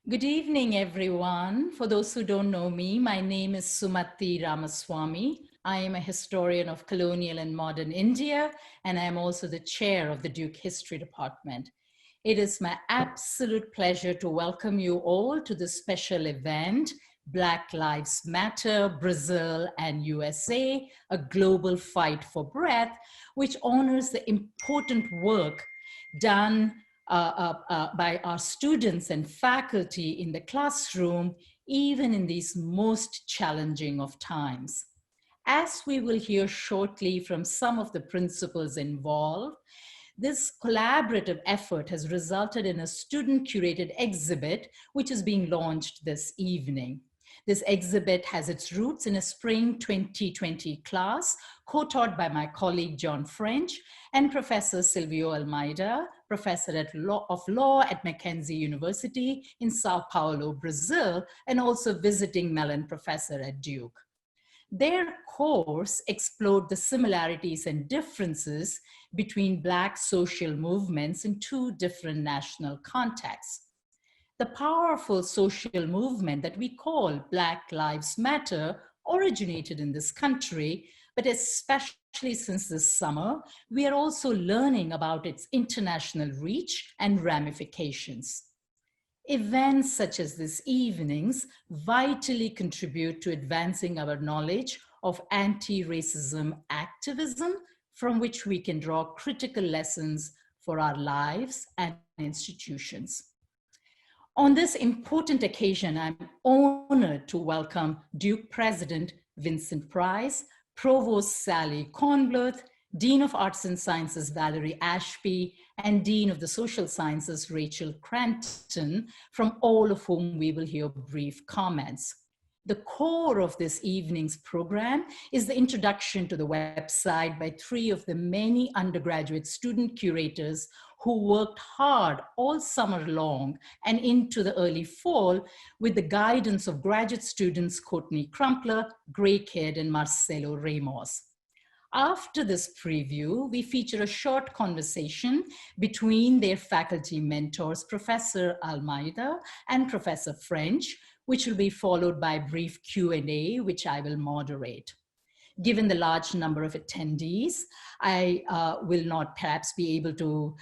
Good evening, everyone. For those who don't know me, my name is Sumati Ramaswamy. I am a historian of colonial and modern India, and I am also the chair of the Duke History Department. It is my absolute pleasure to welcome you all to this special event, Black Lives Matter, Brazil and USA, a global fight for breath, which honors the important work done by our students and faculty in the classroom, even in these most challenging of times. As we will hear shortly from some of the principals involved, this collaborative effort has resulted in a student-curated exhibit, which is being launched this evening. This exhibit has its roots in a spring 2020 class co-taught by my colleague John French and Professor Silvio Almeida, Professor of Law at Mackenzie University in Sao Paulo, Brazil, and also visiting Mellon Professor at Duke. Their course explored the similarities and differences between Black social movements in two different national contexts. The powerful social movement that we call Black Lives Matter originated in this country, but especially since this summer, we are also learning about its international reach and ramifications. Events such as this evening's vitally contribute to advancing our knowledge of anti-racism activism, from which we can draw critical lessons for our lives and institutions. On this important occasion, I'm honored to welcome Duke President Vincent Price, Provost Sally Kornbluth, Dean of Arts and Sciences Valerie Ashby, and Dean of the Social Sciences Rachel Cranton, from all of whom we will hear brief comments. The core of this evening's program is the introduction to the website by three of the many undergraduate student curators who worked hard all summer long and into the early fall with the guidance of graduate students Courtney Crumpler, Gray Kidd, and Marcelo Ramos. After this preview, we feature a short conversation between their faculty mentors, Professor Almeida and Professor French, which will be followed by a brief Q&A, which I will moderate. Given the large number of attendees, I will not perhaps be able to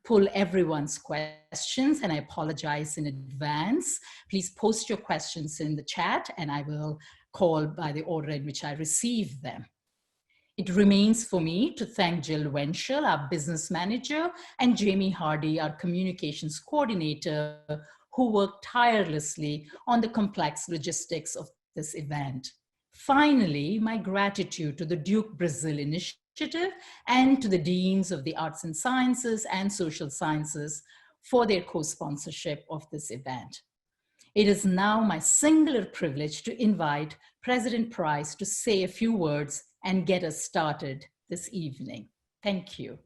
pull everyone's questions, and I apologize in advance. Please post your questions in the chat, and I will call by the order in which I receive them. It remains for me to thank Jill Wenschel, our business manager, and Jamie Hardy, our communications coordinator, who worked tirelessly on the complex logistics of this event. Finally, my gratitude to the Duke Brazil Initiative and to the Deans of the Arts and Sciences and Social Sciences for their co-sponsorship of this event. It is now my singular privilege to invite President Price to say a few words and get us started this evening. Thank you.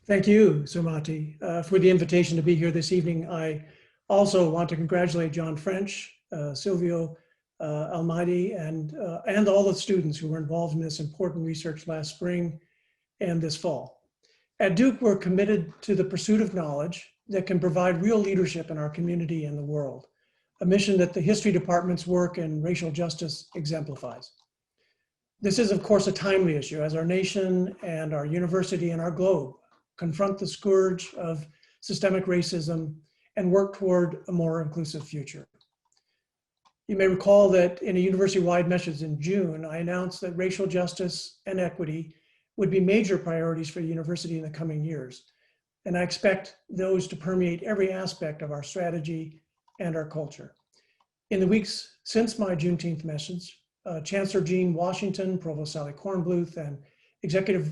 Thank you, Sumati, for the invitation to be here this evening. I also want to congratulate John French, Silvio Almeida, and all the students who were involved in this important research last spring and this fall. At Duke, we're committed to the pursuit of knowledge that can provide real leadership in our community and the world, a mission that the history department's work in racial justice exemplifies. This is, of course, a timely issue as our nation and our university and our globe confront the scourge of systemic racism and work toward a more inclusive future. You may recall that in a university-wide message in June, I announced that racial justice and equity would be major priorities for the university in the coming years. And I expect those to permeate every aspect of our strategy and our culture. In the weeks since my Juneteenth message, Chancellor Jean Washington, Provost Sally Kornbluth, and Executive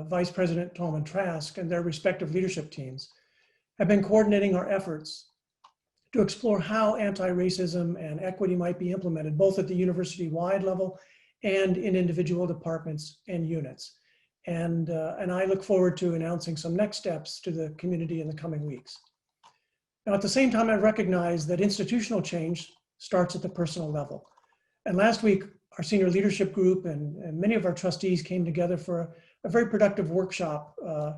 Vice President Tolman Trask and their respective leadership teams have been coordinating our efforts to explore how anti-racism and equity might be implemented both at the university-wide level and in individual departments and units. And I look forward to announcing some next steps to the community in the coming weeks. Now, at the same time, I recognize that institutional change starts at the personal level. And last week, our senior leadership group and many of our trustees came together for a very productive workshop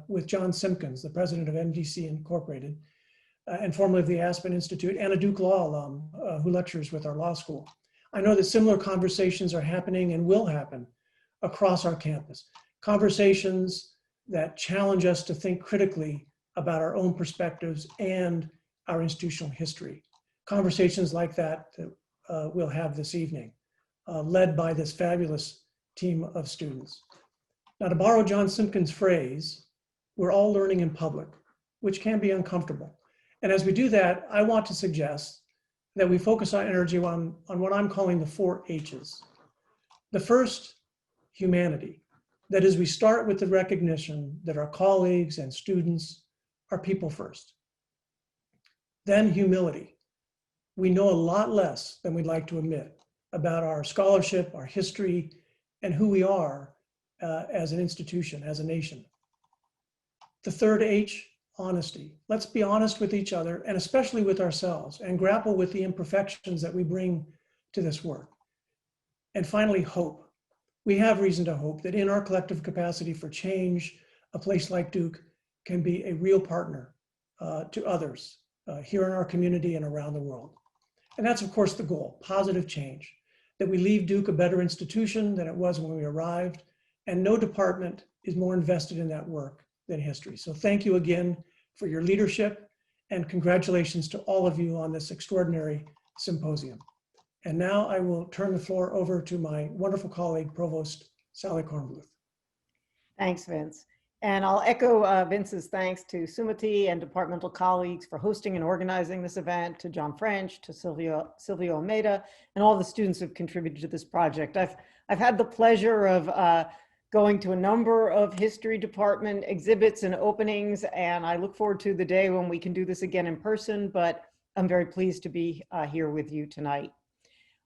with John Simpkins, the president of MDC Incorporated, and formerly of the Aspen Institute, and a Duke Law alum who lectures with our law school. I know that similar conversations are happening and will happen across our campus. Conversations that challenge us to think critically about our own perspectives and our institutional history. Conversations like that we'll have this evening, led by this fabulous team of students. Now, to borrow John Simpkins' phrase, we're all learning in public, which can be uncomfortable. And as we do that, I want to suggest that we focus our energy on what I'm calling the 4 H's. The first, humanity. That is, we start with the recognition that our colleagues and students are people first. Then humility. We know a lot less than we'd like to admit about our scholarship, our history, and who we are as an institution, as a nation. The third H, honesty. Let's be honest with each other, and especially with ourselves, and grapple with the imperfections that we bring to this work. And finally, hope. We have reason to hope that in our collective capacity for change, a place like Duke can be a real partner to others here in our community and around the world. And that's, of course, the goal, positive change, that we leave Duke a better institution than it was when we arrived, and no department is more invested in that work than history. So thank you again for your leadership, and congratulations to all of you on this extraordinary symposium. And now I will turn the floor over to my wonderful colleague, Provost Sally Kornbluth. Thanks, Vince. And I'll echo Vince's thanks to Sumati and departmental colleagues for hosting and organizing this event, to John French, to Silvio Almeida, and all the students who've contributed to this project. I've had the pleasure of going to a number of history department exhibits and openings, and I look forward to the day when we can do this again in person, but I'm very pleased to be here with you tonight.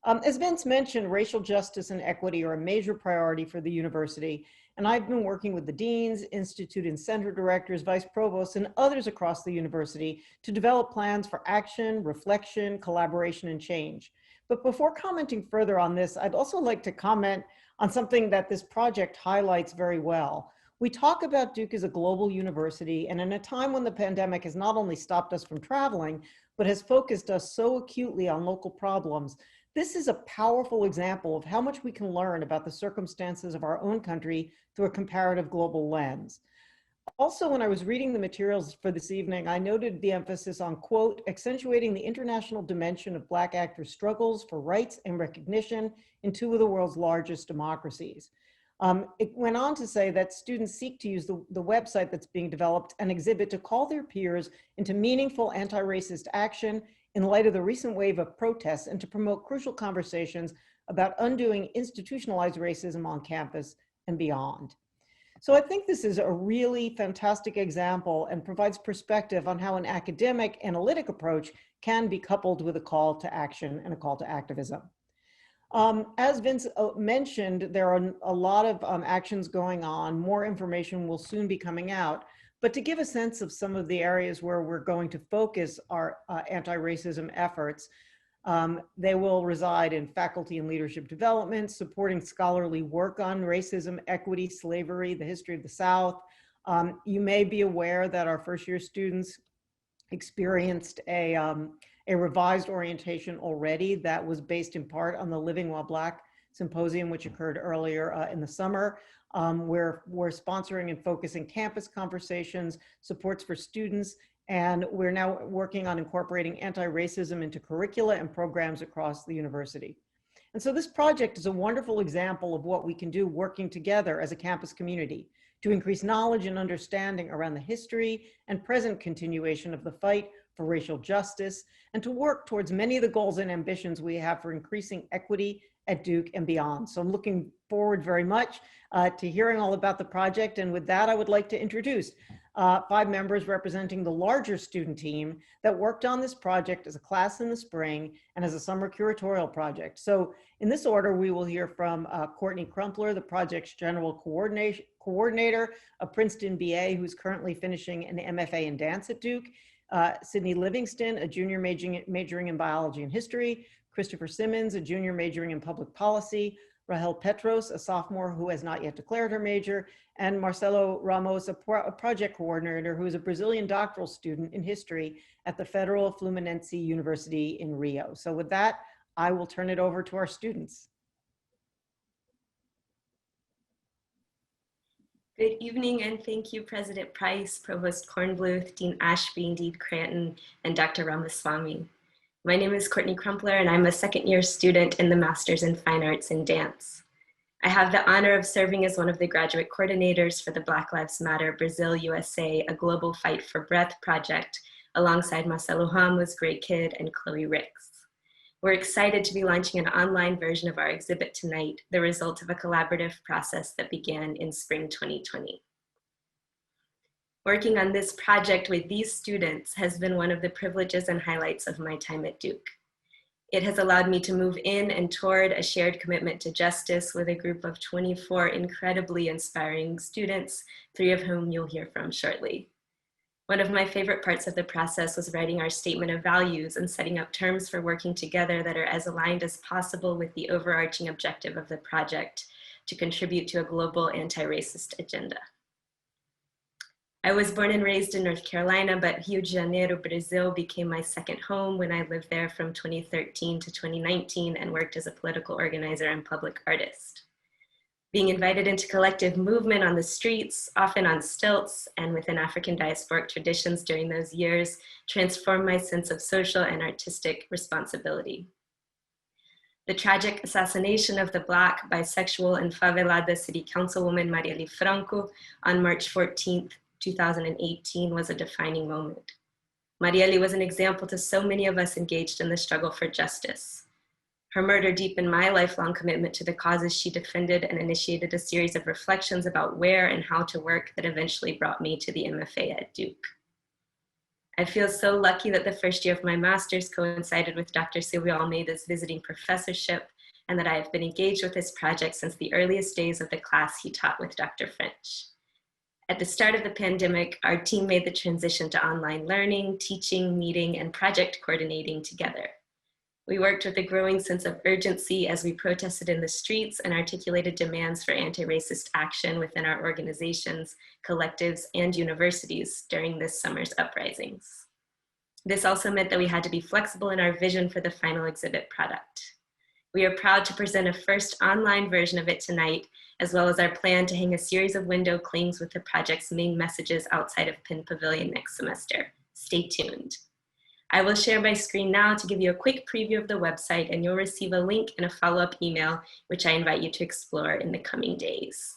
As Vince mentioned, racial justice and equity are a major priority for the university, and I've been working with the deans, institute and center directors, vice provosts, and others across the university to develop plans for action, reflection, collaboration, and change. But before commenting further on this, I'd also like to comment on something that this project highlights very well. We talk about Duke as a global university, and in a time when the pandemic has not only stopped us from traveling, but has focused us so acutely on local problems, this is a powerful example of how much we can learn about the circumstances of our own country through a comparative global lens. Also, when I was reading the materials for this evening, I noted the emphasis on, quote, accentuating the international dimension of Black actors' struggles for rights and recognition in 2 of the world's largest democracies. It went on to say that students seek to use the website that's being developed and exhibit to call their peers into meaningful anti-racist action in light of the recent wave of protests, and to promote crucial conversations about undoing institutionalized racism on campus and beyond. So I think this is a really fantastic example and provides perspective on how an academic analytic approach can be coupled with a call to action and a call to activism. As Vince mentioned, there are a lot of actions going on. More information will soon be coming out. But to give a sense of some of the areas where we're going to focus our anti-racism efforts, they will reside in faculty and leadership development, supporting scholarly work on racism, equity, slavery, the history of the South. You may be aware that our first-year students experienced a revised orientation already that was based in part on the Living While Black Symposium, which occurred earlier in the summer. We're sponsoring and focusing campus conversations, supports for students, and we're now working on incorporating anti-racism into curricula and programs across the university. And so this project is a wonderful example of what we can do working together as a campus community to increase knowledge and understanding around the history and present continuation of the fight for racial justice, and to work towards many of the goals and ambitions we have for increasing equity at Duke and beyond. So I'm looking forward very much to hearing all about the project. And with that, I would like to introduce 5 members representing the larger student team that worked on this project as a class in the spring and as a summer curatorial project. So in this order, we will hear from Courtney Crumpler, the project's general coordinator, a Princeton BA who's currently finishing an MFA in dance at Duke, Sydney Livingston, a junior majoring in biology and history, Christopher Simmons, a junior majoring in public policy, Rahel Petros, a sophomore who has not yet declared her major, and Marcelo Ramos, a project coordinator who is a Brazilian doctoral student in history at the Federal Fluminense University in Rio. So with that, I will turn it over to our students. Good evening, and thank you, President Price, Provost Kornbluth, Dean Ashby, Dean Cranton, and Dr. Ramaswamy. My name is Courtney Crumpler, and I'm a second-year student in the Masters in Fine Arts in Dance. I have the honor of serving as one of the graduate coordinators for the Black Lives Matter Brazil USA, a Global Fight for Breath project, alongside Marcelo Ramos, Gray Kidd, and Chloe Ricks. We're excited to be launching an online version of our exhibit tonight, the result of a collaborative process that began in spring 2020. Working on this project with these students has been one of the privileges and highlights of my time at Duke. It has allowed me to move in and toward a shared commitment to justice with a group of 24 incredibly inspiring students, 3 of whom you'll hear from shortly. One of my favorite parts of the process was writing our statement of values and setting up terms for working together that are as aligned as possible with the overarching objective of the project to contribute to a global anti-racist agenda. I was born and raised in North Carolina, but Rio de Janeiro, Brazil became my second home when I lived there from 2013 to 2019 and worked as a political organizer and public artist. Being invited into collective movement on the streets, often on stilts and within African diasporic traditions during those years, transformed my sense of social and artistic responsibility. The tragic assassination of the Black, bisexual, and favelada city councilwoman Marielle Franco on March 14th, 2018 was a defining moment. Marielle was an example to so many of us engaged in the struggle for justice. Her murder deepened my lifelong commitment to the causes she defended and initiated a series of reflections about where and how to work that eventually brought me to the MFA at Duke. I feel so lucky that the first year of my master's coincided with Dr. Silvio Almeida's visiting professorship, and that I have been engaged with this project since the earliest days of the class he taught with Dr. French. At the start of the pandemic, our team made the transition to online learning, teaching, meeting, and project coordinating together. We worked with a growing sense of urgency as we protested in the streets and articulated demands for anti-racist action within our organizations, collectives, and universities during this summer's uprisings. This also meant that we had to be flexible in our vision for the final exhibit product. We are proud to present a first online version of it tonight, as well as our plan to hang a series of window clings with the project's main messages outside of Penn Pavilion next semester. Stay tuned. I will share my screen now to give you a quick preview of the website, and you'll receive a link and a follow-up email, which I invite you to explore in the coming days.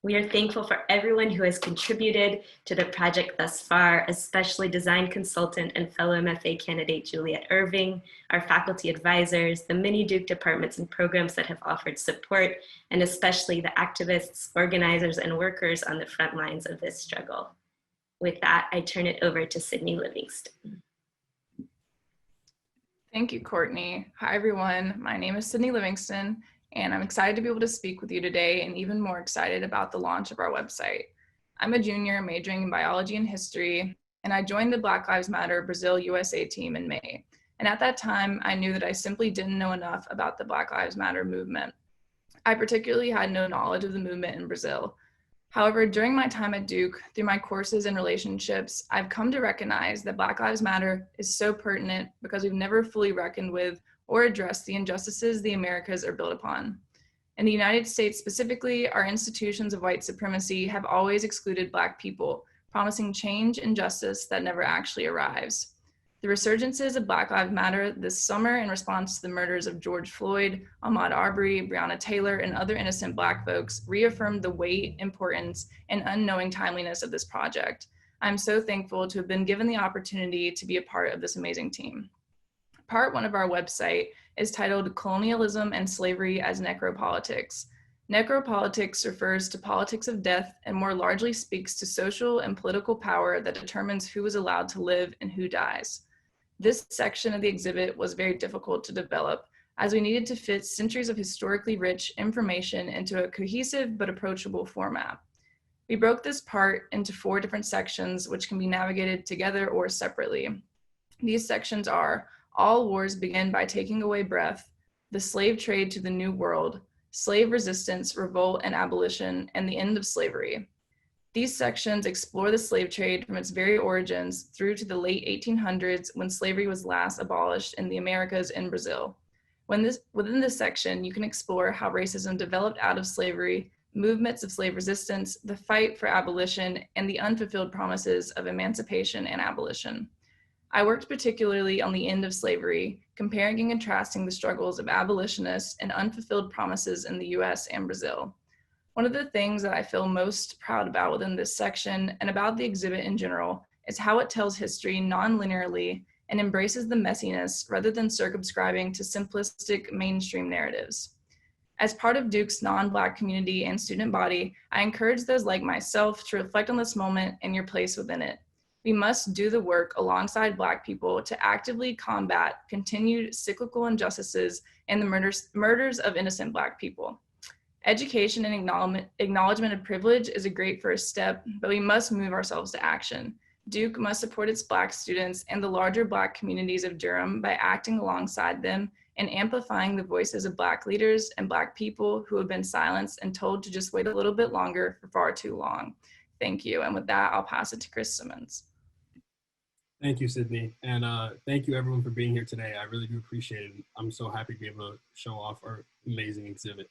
We are thankful for everyone who has contributed to the project thus far, especially design consultant and fellow MFA candidate Juliet Irving, our faculty advisors, the many Duke departments and programs that have offered support, and especially the activists, organizers, and workers on the front lines of this struggle. With that, I turn it over to Sydney Livingston. Thank you, Courtney. Hi, everyone. My name is Sydney Livingston, and I'm excited to be able to speak with you today, and even more excited about the launch of our website. I'm a junior majoring in biology and history, and I joined the Black Lives Matter Brazil USA team in May. And at that time, I knew that I simply didn't know enough about the Black Lives Matter movement. I particularly had no knowledge of the movement in Brazil. However, during my time at Duke, through my courses and relationships, I've come to recognize that Black Lives Matter is so pertinent because we've never fully reckoned with or addressed the injustices the Americas are built upon. In the United States specifically, our institutions of white supremacy have always excluded Black people, promising change and justice that never actually arrives. The resurgences of Black Lives Matter this summer in response to the murders of George Floyd, Ahmaud Arbery, Breonna Taylor, and other innocent Black folks reaffirmed the weight, importance, and unknowing timeliness of this project. I'm so thankful to have been given the opportunity to be a part of this amazing team. Part 1 of our website is titled Colonialism and Slavery as Necropolitics. Necropolitics refers to politics of death and more largely speaks to social and political power that determines who is allowed to live and who dies. This section of the exhibit was very difficult to develop as we needed to fit centuries of historically rich information into a cohesive but approachable format. We broke this part into 4 different sections which can be navigated together or separately. These sections are: All wars begin by taking away breath, The Slave Trade to the New World, Slave Resistance, Revolt, and Abolition, and the End of Slavery. These sections explore the slave trade from its very origins through to the late 1800s when slavery was last abolished in the Americas and Brazil. Within this section, you can explore how racism developed out of slavery, movements of slave resistance, the fight for abolition, and the unfulfilled promises of emancipation and abolition. I worked particularly on the end of slavery, comparing and contrasting the struggles of abolitionists and unfulfilled promises in the US and Brazil. One of the things that I feel most proud about within this section and about the exhibit in general is how it tells history non-linearly and embraces the messiness rather than circumscribing to simplistic mainstream narratives. As part of Duke's non-Black community and student body, I encourage those like myself to reflect on this moment and your place within it. We must do the work alongside Black people to actively combat continued cyclical injustices and the murders of innocent Black people. Education and acknowledgement of privilege is a great first step, but we must move ourselves to action. Duke must support its Black students and the larger Black communities of Durham by acting alongside them and amplifying the voices of Black leaders and Black people who have been silenced and told to just wait a little bit longer for far too long. Thank you. And with that, I'll pass it to Chris Simmons. Thank you, Sydney. And thank you everyone for being here today. I really do appreciate it. I'm so happy to be able to show off our amazing exhibit.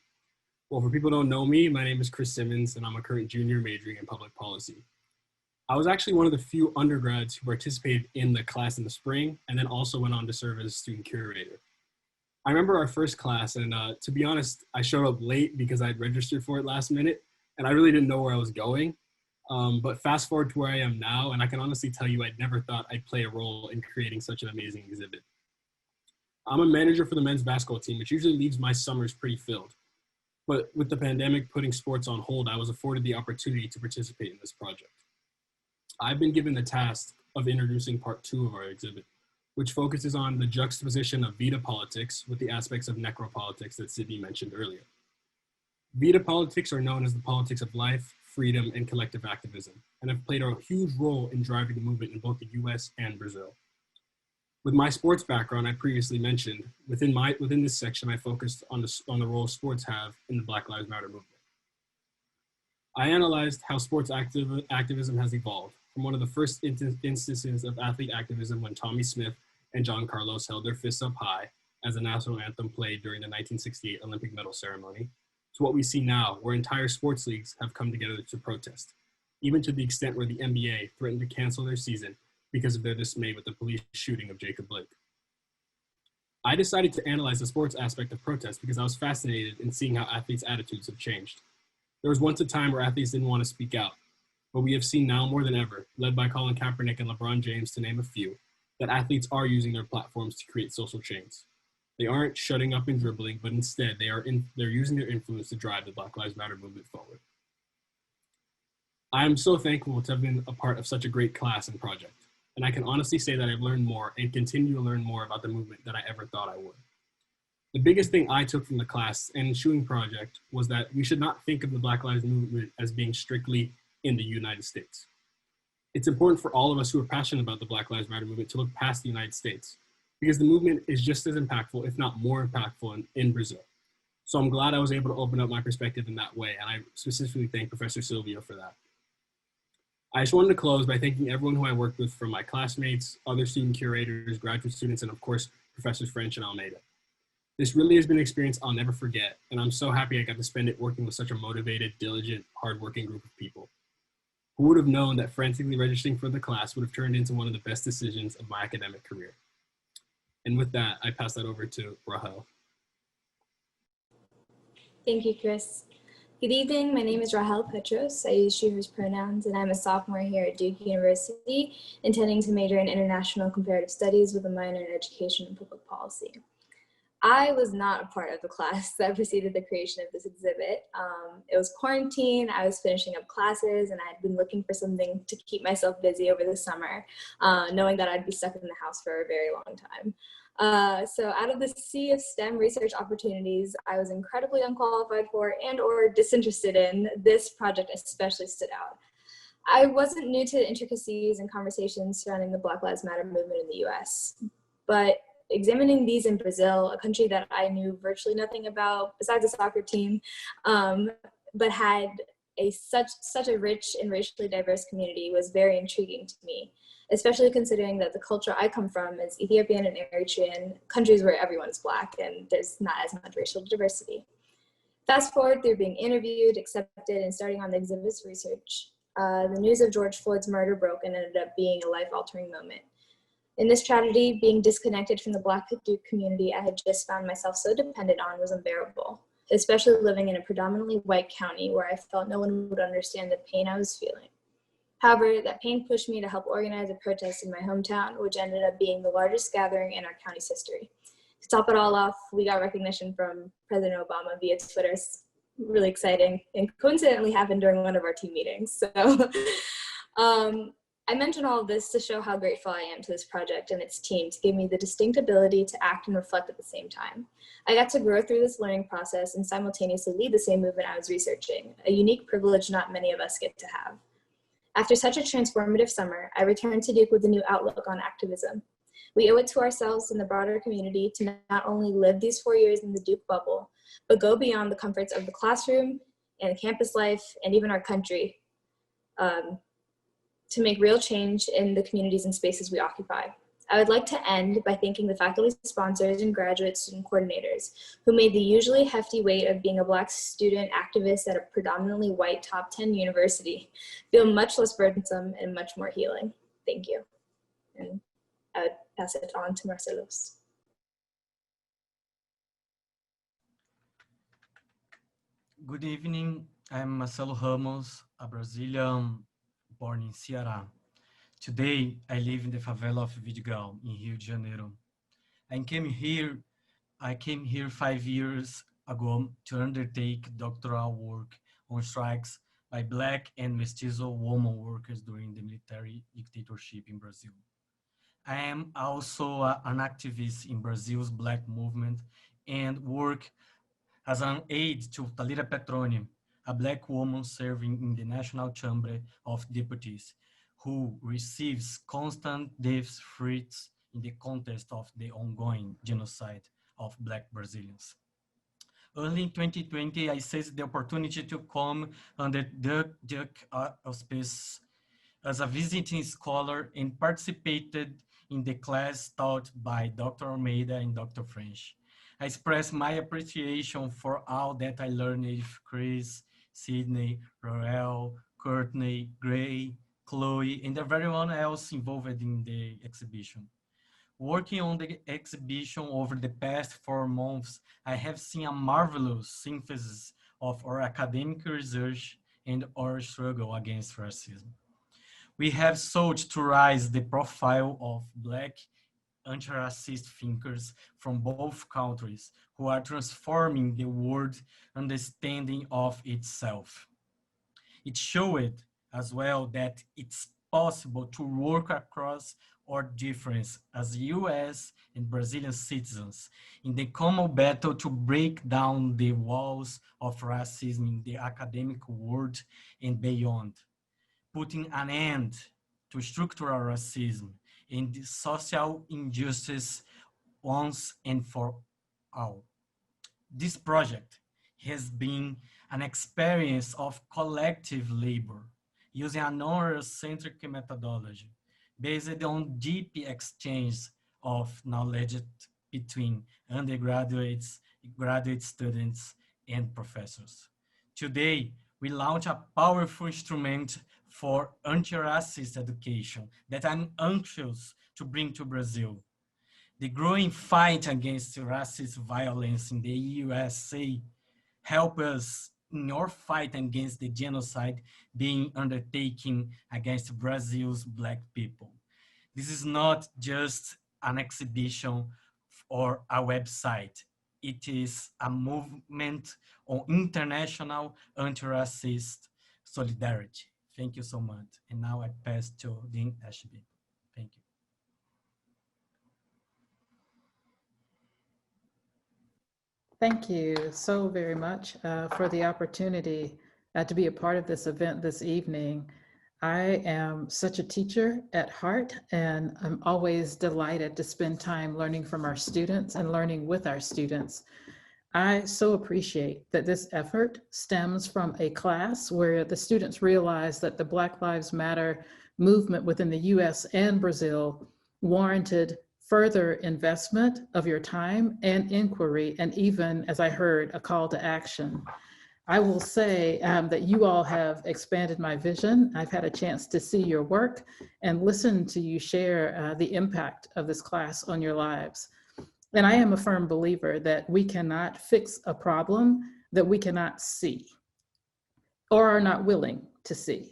Well, for people who don't know me, my name is Chris Simmons, and I'm a current junior majoring in public policy. I was actually one of the few undergrads who participated in the class in the spring, and then also went on to serve as student curator. I remember our first class, and to be honest, I showed up late because I'd registered for it last minute, and I really didn't know where I was going. But fast forward to where I am now, and I can honestly tell you I'd never thought I'd play a role in creating such an amazing exhibit. I'm a manager for the men's basketball team, which usually leaves my summers pretty filled. But with the pandemic putting sports on hold, I was afforded the opportunity to participate in this project. I've been given the task of introducing part 2 of our exhibit, which focuses on the juxtaposition of Vita politics with the aspects of necropolitics that Sydney mentioned earlier. Vita politics are known as the politics of life, freedom, and collective activism, and have played a huge role in driving the movement in both the US and Brazil. With my sports background, I previously mentioned, within this section, I focused on the role sports have in the Black Lives Matter movement. I analyzed how sports activism has evolved from one of the first instances of athlete activism when Tommy Smith and John Carlos held their fists up high as the national anthem played during the 1968 Olympic medal ceremony, to what we see now, where entire sports leagues have come together to protest, even to the extent where the NBA threatened to cancel their season because of their dismay with the police shooting of Jacob Blake. I decided to analyze the sports aspect of protest because I was fascinated in seeing how athletes' attitudes have changed. There was once a time where athletes didn't want to speak out, but we have seen now more than ever, led by Colin Kaepernick and LeBron James to name a few, that athletes are using their platforms to create social change. They aren't shutting up and dribbling, but instead they're using their influence to drive the Black Lives Matter movement forward. I am so thankful to have been a part of such a great class and project. And I can honestly say that I've learned more and continue to learn more about the movement than I ever thought I would. The biggest thing I took from the class and ensuing project was that we should not think of the Black Lives Movement as being strictly in the United States. It's important for all of us who are passionate about the Black Lives Matter movement to look past the United States, because the movement is just as impactful, if not more impactful in Brazil. So I'm glad I was able to open up my perspective in that way, and I specifically thank Professor Silvio for that. I just wanted to close by thanking everyone who I worked with, from my classmates, other student curators, graduate students, and of course, Professors French and Almeida. This really has been an experience I'll never forget, and I'm so happy I got to spend it working with such a motivated, diligent, hardworking group of people. Who would have known that frantically registering for the class would have turned into one of the best decisions of my academic career? And with that, I pass that over to Rahel. Thank you, Chris. Good evening, my name is Rahel Petros. I use she, hers pronouns, and I'm a sophomore here at Duke University, intending to major in International Comparative Studies with a minor in Education and Public Policy. I was not a part of the class that preceded the creation of this exhibit. It was quarantine, I was finishing up classes, and I had been looking for something to keep myself busy over the summer, knowing that I'd be stuck in the house for a very long time. So out of the sea of STEM research opportunities I was incredibly unqualified for and or disinterested in, this project especially stood out. I wasn't new to the intricacies and conversations surrounding the Black Lives Matter movement in the US, but examining these in Brazil, a country that I knew virtually nothing about besides a soccer team, but had such a rich and racially diverse community, was very intriguing to me, especially considering that the culture I come from is Ethiopian and Eritrean, countries where everyone's Black and there's not as much racial diversity. Fast forward through being interviewed, accepted, and starting on the exhibit's research, the news of George Floyd's murder broke and ended up being a life-altering moment. In this tragedy, being disconnected from the Black Duke community I had just found myself so dependent on was unbearable, especially living in a predominantly white county where I felt no one would understand the pain I was feeling. However, that pain pushed me to help organize a protest in my hometown, which ended up being the largest gathering in our county's history. To top it all off, we got recognition from President Obama via Twitter. It's really exciting, and coincidentally happened during one of our team meetings. So I mention all of this to show how grateful I am to this project and its team to give me the distinct ability to act and reflect at the same time. I got to grow through this learning process and simultaneously lead the same movement I was researching, a unique privilege not many of us get to have. After such a transformative summer, I returned to Duke with a new outlook on activism. We owe it to ourselves and the broader community to not only live these 4 years in the Duke bubble, but go beyond the comforts of the classroom and campus life and even our country to make real change in the communities and spaces we occupy. I would like to end by thanking the faculty sponsors and graduate student coordinators who made the usually hefty weight of being a Black student activist at a predominantly white top 10 university feel much less burdensome and much more healing. Thank you. And I would pass it on to Marcelos. Good evening. I'm Marcelo Ramos, a Brazilian born in Ceará. Today, I live in the favela of Vidigal in Rio de Janeiro. I came here 5 years ago to undertake doctoral work on strikes by Black and Mestizo woman workers during the military dictatorship in Brazil. I am also an activist in Brazil's Black movement and work as an aide to Thalira Petroni, a Black woman serving in the National Chamber of Deputies, who receives constant death threats in the context of the ongoing genocide of Black Brazilians. Early in 2020, I seized the opportunity to come under Duke auspices as a visiting scholar and participated in the class taught by Dr. Almeida and Dr. French. I express my appreciation for all that I learned with Chris, Sydney, Roel, Courtney, Gray, Chloe, and everyone else involved in the exhibition. Working on the exhibition over the past 4 months, I have seen a marvelous synthesis of our academic research and our struggle against racism. We have sought to raise the profile of Black anti-racist thinkers from both countries who are transforming the world understanding of itself. It showed as well that it's possible to work across our difference as US and Brazilian citizens in the common battle to break down the walls of racism in the academic world and beyond, putting an end to structural racism and social injustice once and for all. This project has been an experience of collective labor using a Eurocentric methodology based on deep exchange of knowledge between undergraduates, graduate students, and professors. Today, we launch a powerful instrument for anti-racist education that I'm anxious to bring to Brazil. The growing fight against racist violence in the USA help us in our fight against the genocide being undertaken against Brazil's Black people. This is not just an exhibition or a website. It is a movement on international anti-racist solidarity. Thank you so much. And now I pass to Dean Ashby. Thank you. Thank you so very much for the opportunity to be a part of this event this evening. I am such a teacher at heart, and I'm always delighted to spend time learning from our students and learning with our students. I so appreciate that this effort stems from a class where the students realized that the Black Lives Matter movement within the US and Brazil warranted further investment of your time and inquiry, and even, as I heard, a call to action. I will say that you all have expanded my vision. I've had a chance to see your work and listen to you share the impact of this class on your lives. And I am a firm believer that we cannot fix a problem that we cannot see or are not willing to see.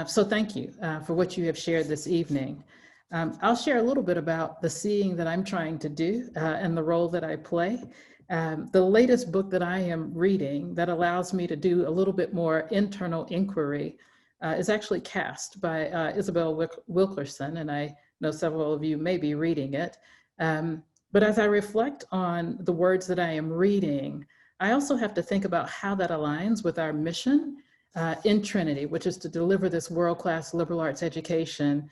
So thank you for what you have shared this evening. I'll share a little bit about the seeing that I'm trying to do and the role that I play. The latest book that I am reading that allows me to do a little bit more internal inquiry is actually Caste by Isabel Wilkerson, and I know several of you may be reading it. But as I reflect on the words that I am reading, I also have to think about how that aligns with our mission in Trinity, which is to deliver this world-class liberal arts education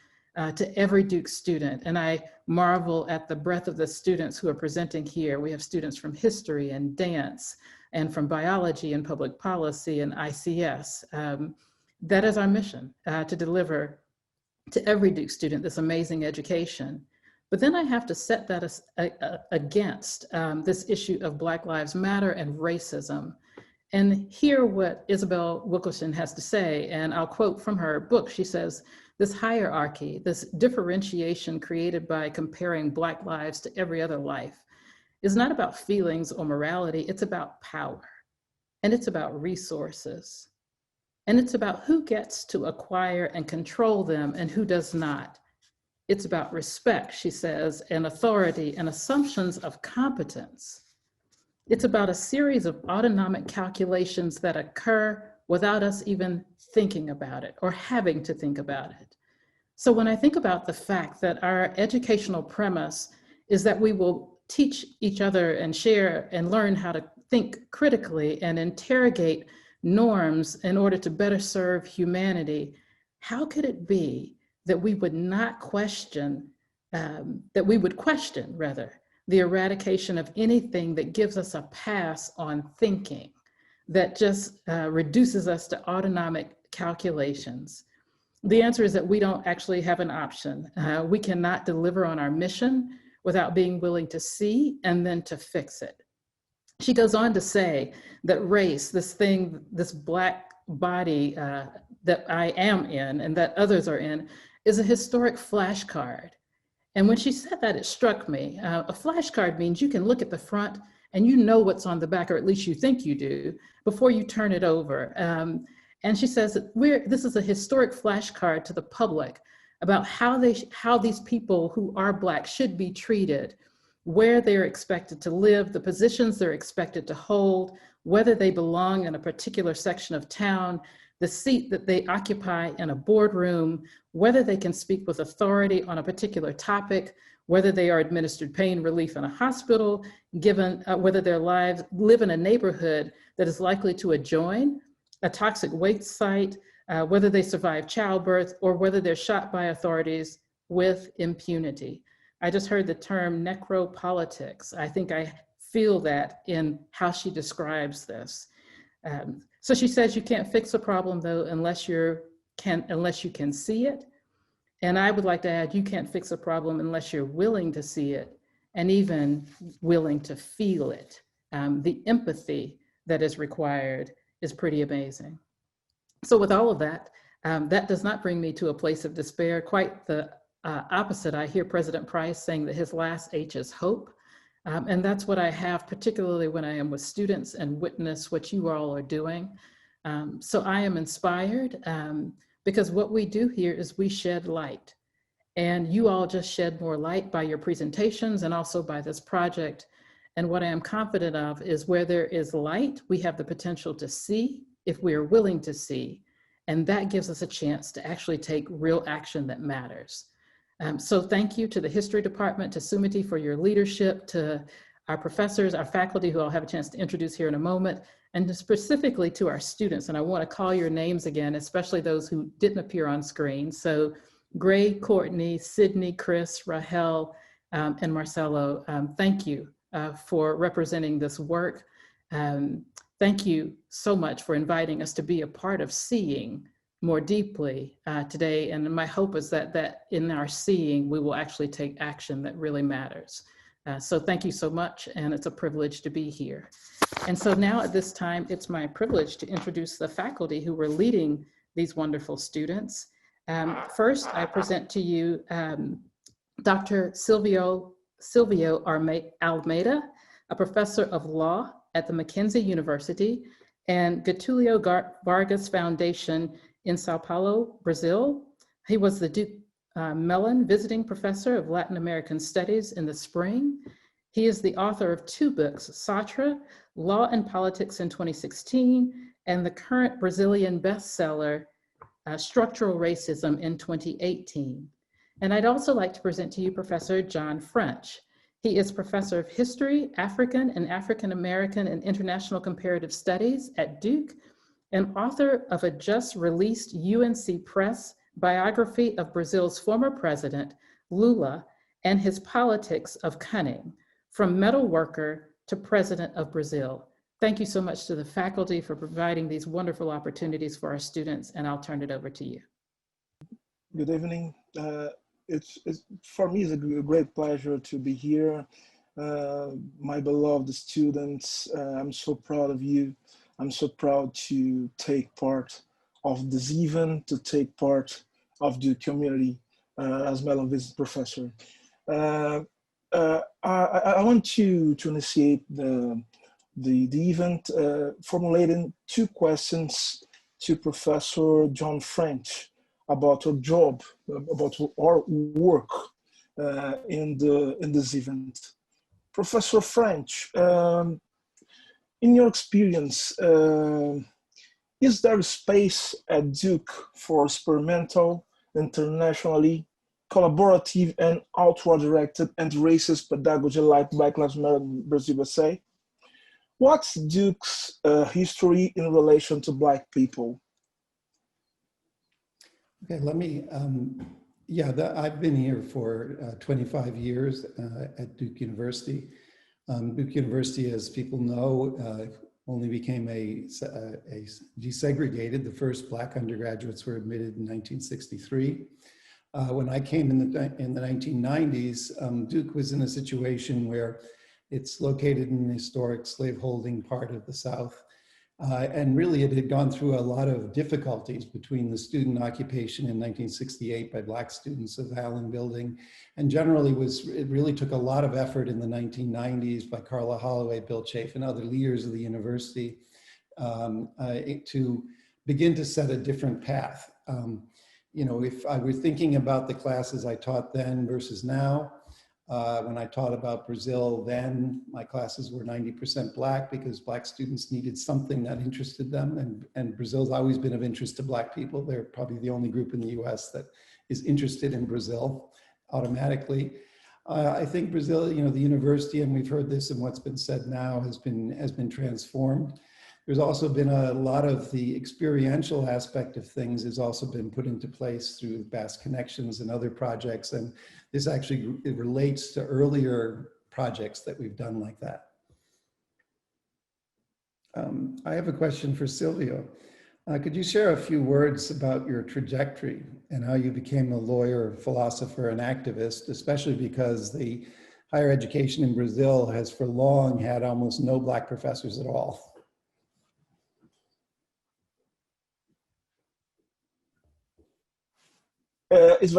to every Duke student. And I marvel at the breadth of the students who are presenting here. We have students from history and dance and from biology and public policy and ICS. That is our mission, to deliver to every Duke student this amazing education. But then I have to set that against this issue of Black Lives Matter and racism, and hear what Isabel Wilkerson has to say. And I'll quote from her book. She says, "This hierarchy, this differentiation created by comparing Black lives to every other life is not about feelings or morality, it's about power, and it's about resources, and it's about who gets to acquire and control them and who does not. It's about respect," she says, "and authority and assumptions of competence. It's about a series of autonomic calculations that occur without us even thinking about it or having to think about it." So when I think about the fact that our educational premise is that we will teach each other and share and learn how to think critically and interrogate norms in order to better serve humanity, how could it be that we would not question, that we would question rather, the eradication of anything that gives us a pass on thinking, that just reduces us to autonomic calculations? The answer is that we don't actually have an option. We cannot deliver on our mission without being willing to see and then to fix it. She goes on to say that race, this thing, this Black body that I am in and that others are in, is a historic flashcard. And when she said that, it struck me. A flashcard means you can look at the front and you know what's on the back, or at least you think you do, before you turn it over. And she says that this is a historic flashcard to the public about how these people who are Black should be treated, where they're expected to live, the positions they're expected to hold, whether they belong in a particular section of town, the seat that they occupy in a boardroom, whether they can speak with authority on a particular topic, whether they are administered pain relief in a hospital, given whether their lives live in a neighborhood that is likely to adjoin a toxic waste site, whether they survive childbirth, or whether they're shot by authorities with impunity. I just heard the term necropolitics. I think I feel that in how she describes this. So she says you can't fix a problem though unless you can see it. And I would like to add, you can't fix a problem unless you're willing to see it and even willing to feel it. The empathy that is required is pretty amazing. So with all of that, that does not bring me to a place of despair. Quite the opposite. I hear President Price saying that his last H is hope. And that's what I have, particularly when I am with students and witness what you all are doing. So I am inspired because what we do here is we shed light. And you all just shed more light by your presentations and also by this project. And what I am confident of is where there is light, we have the potential to see if we are willing to see. And that gives us a chance to actually take real action that matters. So thank you to the History Department, to Sumati for your leadership, to our professors, our faculty, who I'll have a chance to introduce here in a moment, and specifically to our students. And I want to call your names again, especially those who didn't appear on screen. So Gray, Courtney, Sydney, Chris, Rahel, and Marcelo, thank you for representing this work. Thank you so much for inviting us to be a part of seeing more deeply today. And my hope is that in our seeing, we will actually take action that really matters. So thank you so much, and it's a privilege to be here. And so now at this time, it's my privilege to introduce the faculty who were leading these wonderful students. First, I present to you Dr. Silvio Almeida, a professor of law at the Mackenzie University and Getulio Vargas Foundation in Sao Paulo, Brazil. He was the Duke Mellon Visiting Professor of Latin American Studies in the spring. He is the author of 2 books, Sartre, Law and Politics in 2016, and the current Brazilian bestseller, Structural Racism in 2018. And I'd also like to present to you Professor John French. He is Professor of History, African and African American and International Comparative Studies at Duke, and author of a just released UNC Press biography of Brazil's former president, Lula, and his politics of cunning, from metal worker to president of Brazil. Thank you so much to the faculty for providing these wonderful opportunities for our students, and I'll turn it over to you. Good evening. For me, it's a great pleasure to be here. My beloved students, I'm so proud of you. I'm so proud to take part of this event, to take part of the community as Mellon Visiting Professor. I want to initiate the event formulating 2 questions to Professor John French about our job, about our work in this event. Professor French, in your experience, is there space at Duke for experimental, internationally collaborative and outward-directed anti-racist pedagogy like Black Lives Matter in Brazil USA? What's Duke's history in relation to Black people? Okay, let me, I've been here for 25 years at Duke University. Duke University, as people know, only became a desegregated. The first Black undergraduates were admitted in 1963. When I came in the 1990s, Duke was in a situation where it's located in the historic slaveholding part of the South. And really it had gone through a lot of difficulties between the student occupation in 1968 by Black students of Allen Building. And generally it really took a lot of effort in the 1990s by Carla Holloway, Bill Chafe, and other leaders of the university to begin to set a different path. You know, if I were thinking about the classes I taught then versus now, when I taught about Brazil then, my classes were 90% Black because Black students needed something that interested them, and Brazil's always been of interest to Black people. They're probably the only group in the US that is interested in Brazil automatically. I think Brazil, you know, the university, and we've heard this in what's been said now, has been transformed. There's also been a lot of the experiential aspect of things has also been put into place through Basque Connections and other projects. And this actually it relates to earlier projects that we've done like that. I have a question for Silvio. Could you share a few words about your trajectory and how you became a lawyer, philosopher, and activist, especially because the higher education in Brazil has for long had almost no Black professors at all? It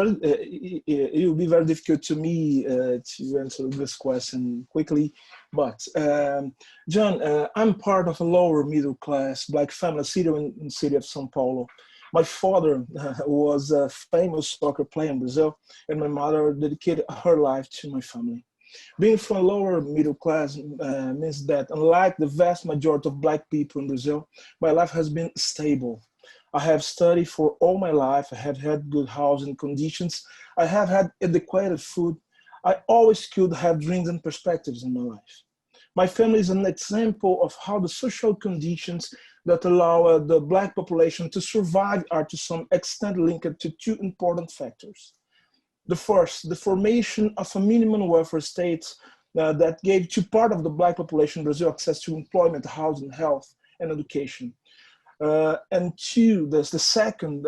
will be very difficult to me to answer this question quickly, but John, I'm part of a lower middle class Black family in the city of São Paulo. My father was a famous soccer player in Brazil, and my mother dedicated her life to my family. Being from lower middle class means that, unlike the vast majority of Black people in Brazil, my life has been stable. I have studied for all my life. I have had good housing conditions. I have had adequate food. I always could have dreams and perspectives in my life. My family is an example of how the social conditions that allow the Black population to survive are to some extent linked to two important factors. The first, the formation of a minimum welfare state that gave to part of the Black population in Brazil access to employment, housing, health, and education. And two, the second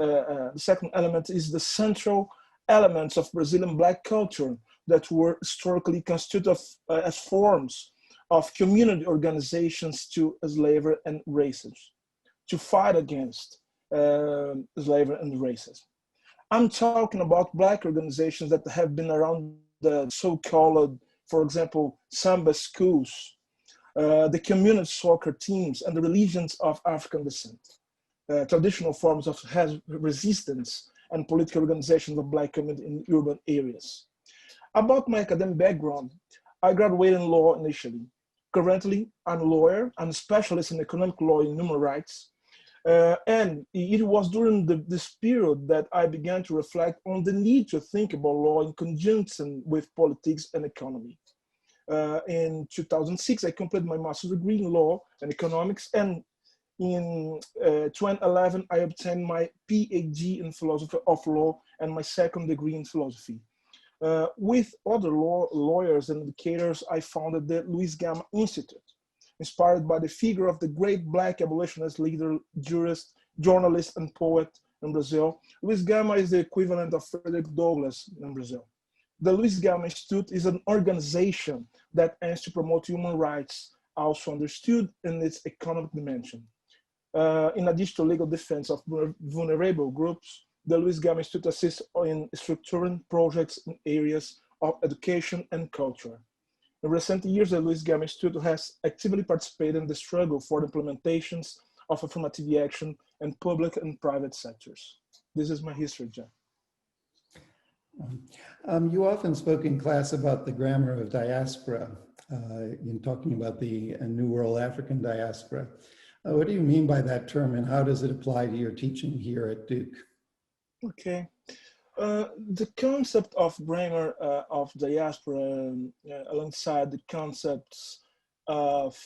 element is the central elements of Brazilian Black culture that were historically constituted as forms of community organizations to slavery and racism, to fight against slavery and racism. I'm talking about Black organizations that have been around the so-called, for example, Samba schools, the community soccer teams, and the religions of African descent, traditional forms of resistance and political organizations of Black community in urban areas. About my academic background, I graduated in law initially. Currently, I'm a lawyer. I'm a specialist in economic law and human rights. And it was during this period that I began to reflect on the need to think about law in conjunction with politics and economy. In 2006, I completed my master's degree in law and economics, and in 2011, I obtained my PhD in philosophy of law and my second degree in philosophy. With other lawyers and educators, I founded the Luiz Gama Institute, inspired by the figure of the great Black abolitionist leader, jurist, journalist, and poet in Brazil. Luiz Gama is the equivalent of Frederick Douglass in Brazil. The Luiz Gama Institute is an organization that aims to promote human rights, also understood in its economic dimension. In addition to legal defense of vulnerable groups, the Luiz Gama Institute assists in structuring projects in areas of education and culture. In recent years, the Luiz Gama Institute has actively participated in the struggle for the implementations of affirmative action in public and private sectors. This is my history, John. You often spoke in class about the grammar of diaspora, in talking about the New World African diaspora. What do you mean by that term, and how does it apply to your teaching here at Duke? Okay. The concept of grammar of diaspora, alongside the concepts of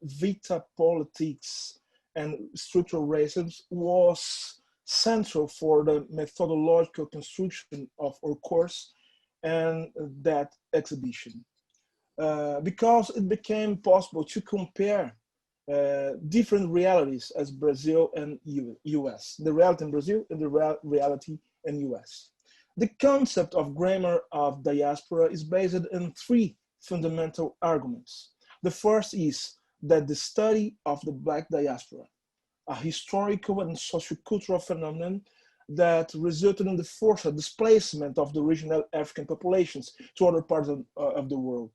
vita politics and structural racism, was central for the methodological construction of our course and that exhibition, because it became possible to compare different realities as Brazil and US, the reality in Brazil and the reality in US. The concept of grammar of diaspora is based on three fundamental arguments. The first is that the study of the Black diaspora, a historical and sociocultural phenomenon that resulted in the forced displacement of the original African populations to other parts of the world,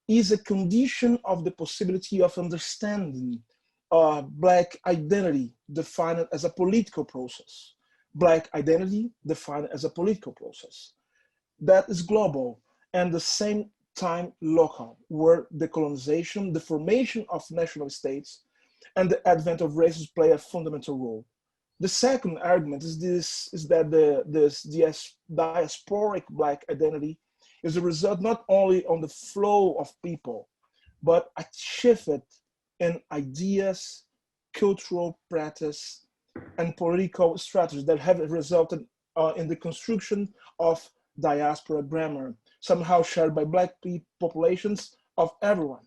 is a condition of the possibility of understanding Black identity defined as a political process. Black identity defined as a political process that is global and at the same time local, where decolonization, the formation of national states, and the advent of races play a fundamental role. The second argument is that this diasporic Black identity is a result not only on the flow of people, but a shift in ideas, cultural practice, and political strategies that have resulted in the construction of diaspora grammar, somehow shared by Black populations of everyone.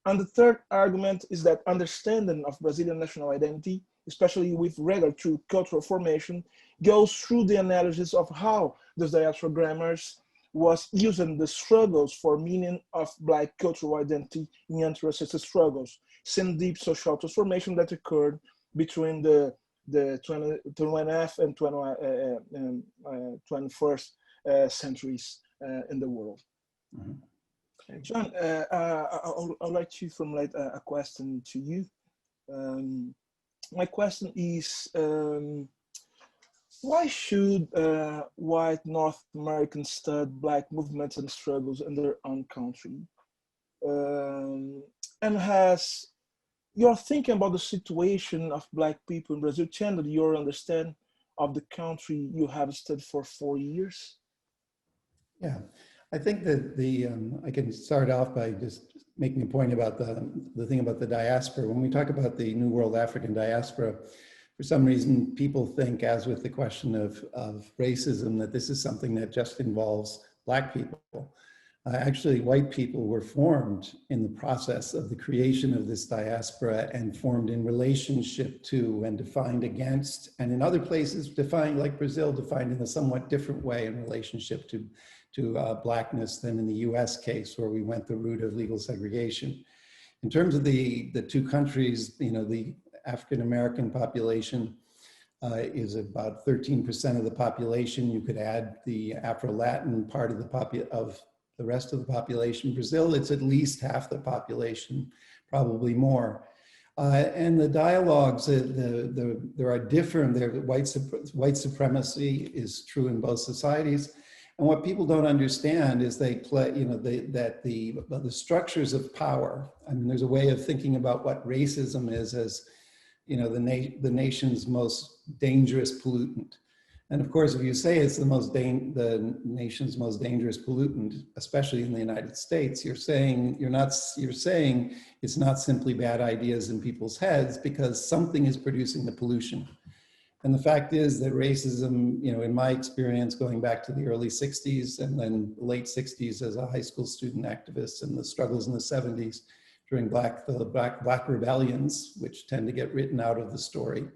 And the third argument is that understanding of Brazilian national identity, especially with regard to cultural formation, goes through the analysis of how those diaspora grammars was using the struggles for meaning of Black cultural identity in anti-racist struggles, some deep social transformation that occurred between the 20th and 21st centuries in the world. Mm-hmm. John, I'd like to formulate a question to you. My question is, why should white North Americans study Black movements and struggles in their own country? And has your thinking about the situation of Black people in Brazil changed your understanding of the country you have studied for 4 years? Yeah, I think that I can start off by just making a point about the thing about the diaspora. When we talk about the New World African diaspora, for some reason, people think, as with the question of racism, that this is something that just involves Black people. Actually, white people were formed in the process of the creation of this diaspora and formed in relationship to and defined against, and in other places defined, like Brazil, defined in a somewhat different way in relationship to Blackness than in the US case, where we went the route of legal segregation. In terms of the two countries, the African-American population is about 13% of the population. You could add the Afro-Latin part of the rest of the population. Brazil, it's at least half the population, probably more. And the dialogues, there are different, white supremacy is true in both societies. And what people don't understand is that the structures of power, I mean, there's a way of thinking about what racism is as, the nation's most dangerous pollutant. And of course, if you say it's the nation's most dangerous pollutant, especially in the United States, you're saying it's not simply bad ideas in people's heads, because something is producing the pollution. And the fact is that racism, in my experience, going back to the early 60s and then late 60s as a high school student activist, and the struggles in the 70s during black rebellions, which tend to get written out of the story.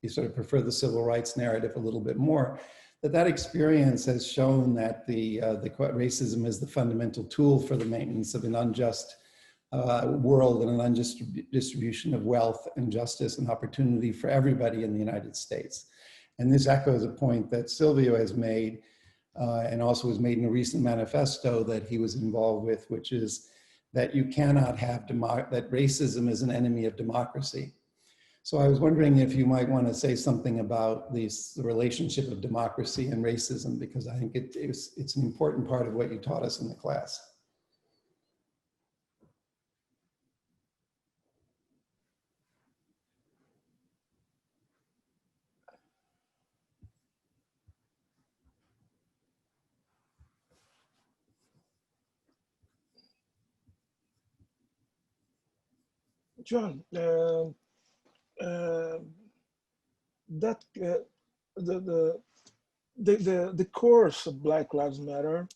You sort of prefer the civil rights narrative a little bit more, that experience has shown that the racism is the fundamental tool for the maintenance of an unjust world and an unjust distribution of wealth and justice and opportunity for everybody in the United States. And this echoes a point that Silvio has made and also was made in a recent manifesto that he was involved with, which is that you cannot have, that racism is an enemy of democracy. So I was wondering if you might want to say something about the relationship of democracy and racism, because I think it's an important part of what you taught us in the class. John, the course of Black Lives Matter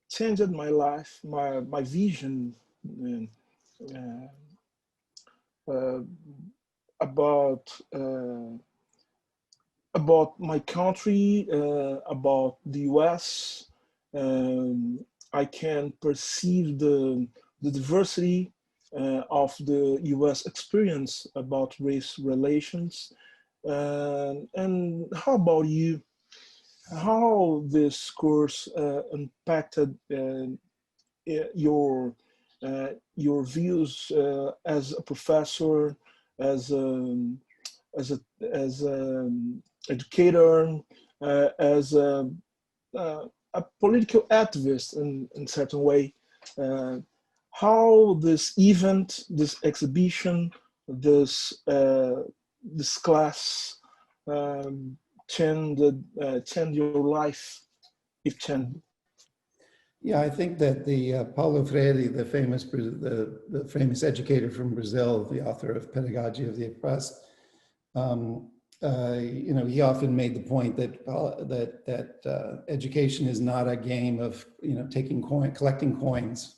changed my life, my vision about my country, about the US. I can perceive the diversity of the US experience about race relations. And how about you? How this course impacted your views as a professor, as an educator, as a political activist in certain way? How this event, this exhibition, this class changed your life, if changed? Yeah, I think that the Paulo Freire, the famous educator from Brazil, the author of Pedagogy of the Oppressed, he often made the point that education is not a game of collecting coins,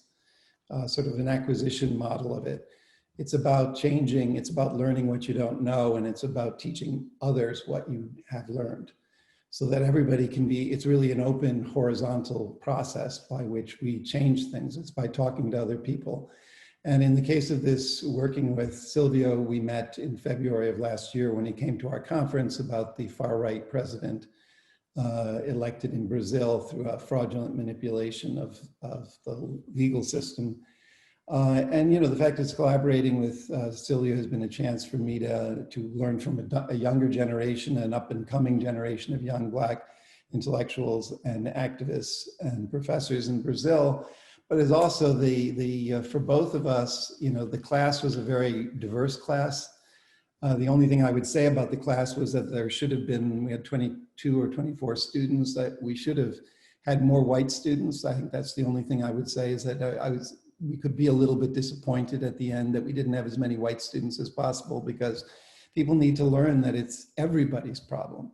sort of an acquisition model of it. It's about changing. It's about learning what you don't know, and it's about teaching others what you have learned, so that everybody can be. It's really an open, horizontal process by which we change things. It's by talking to other people. And in the case of this, working with Silvio, we met in February of last year when he came to our conference about the far-right president elected in Brazil through a fraudulent manipulation of the legal system. And the fact it's collaborating with Silvio has been a chance for me to learn from a younger generation, an up-and-coming generation of young Black intellectuals and activists and professors in Brazil. But it's also for both of us, the class was a very diverse class. The only thing I would say about the class was that there should have been, we had 22 or 24 students, that we should have had more white students. I think that's the only thing I would say, is that we could be a little bit disappointed at the end that we didn't have as many white students as possible, because people need to learn that it's everybody's problem.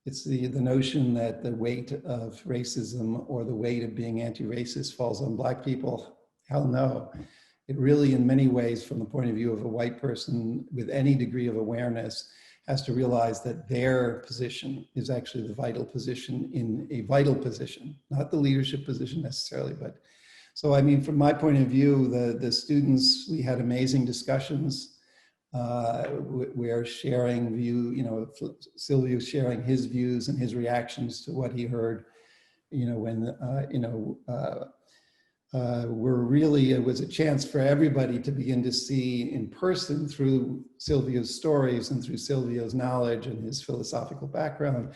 It's the notion that the weight of racism or the weight of being anti-racist falls on Black people. Hell no. It really, in many ways, from the point of view of a white person with any degree of awareness, has to realize that their position is actually the vital position in a vital position, not the leadership position necessarily. But so, I mean, from my point of view, the students, we had amazing discussions. We're sharing view, you know, Silvio sharing his views and his reactions to what he heard, you know, when, it was a chance for everybody to begin to see in person, through Silvio's stories and through Silvio's knowledge and his philosophical background,